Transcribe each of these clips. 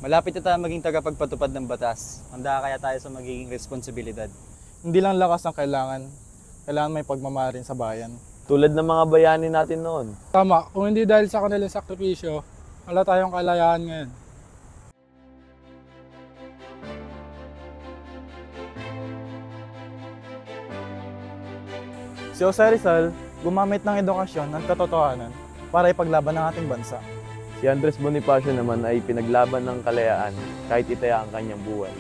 Malapit na tayo maging tagapagpatupad ng batas. Handa kaya tayo sa magiging responsibilidad. Hindi lang lakas ang kailangan. Kailangan may pagmamahal rin sa bayan. Tulad ng mga bayani natin noon. Tama, kung hindi dahil sa kanilang sakripisyo, wala tayong kalayaan ngayon. Si Jose Rizal, gumamit ng edukasyon at katotohanan para ipaglaban ang ating bansa. Si Andres Bonifacio naman ay pinaglaban ng kalayaan kahit itaya ang kanyang buhay.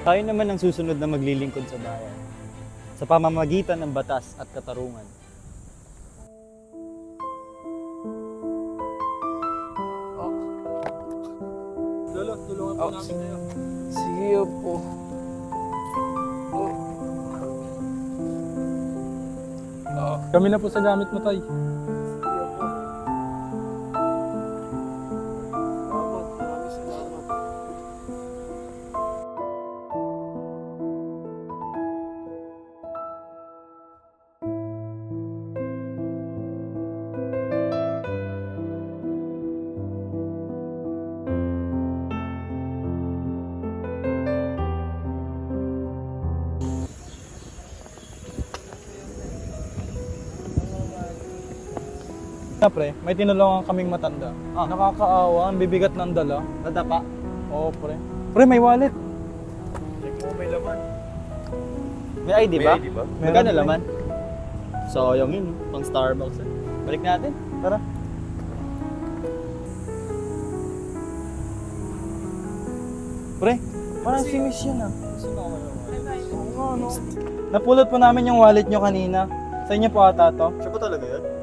Tayo naman ang susunod na maglilingkod sa bayan sa pamamagitan ng batas at katarungan. Lolo, tulungan po namin kayo. Sige po. Kami na po sa gamit mo, Tay. Pre, may tinulungan kaming matanda. Nakakaawa, ang bibigat ng dala. Nadapa. Oo, pre. Pre, may wallet. Check mo, may laman. May ID ba? May ID ba? Magkano Meron, laman? Sayang yun, pang Starbucks. Balik natin. Tara. Pre, parang si Miss yan ah. Napulot po namin yung wallet nyo kanina. Sa inyo po ata to. Siya ba talaga yun?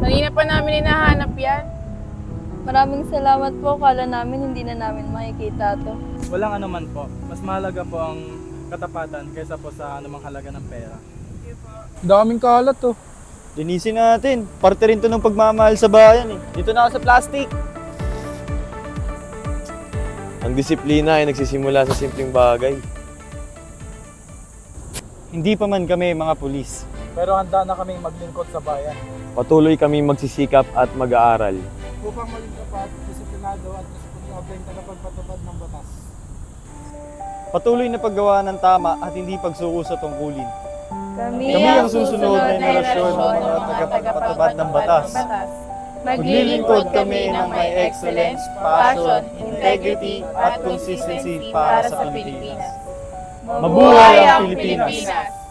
Kanina pa namin hinahanap yan. Maraming salamat po. Kala namin hindi na namin makikita to. Walang anuman po. Mas mahalaga po ang katapatan kaysa po sa anumang halaga ng pera. Daming kalat to. Linisin natin. Parte rin to ng pagmamahal sa bayan eh. Dito na ako sa plastic. Ang disiplina ay nagsisimula sa simpleng bagay. Hindi pa man kami mga pulis. Pero handa na kaming maglingkod sa bayan. Patuloy kami magsisikap at mag-aaral. Upang maging tapat, disiplinado at responsableng tagapagpatupad ng batas. Patuloy na paggawa ng tama at hindi pagsuko sa tungkulin. Kami Kami ang susunod na henerasyon ng mga tagapagpatupad ng batas. Maglilingkod kami ng may excellence, passion, integrity, at consistency para sa Pilipinas. Mabuhay ang Pilipinas!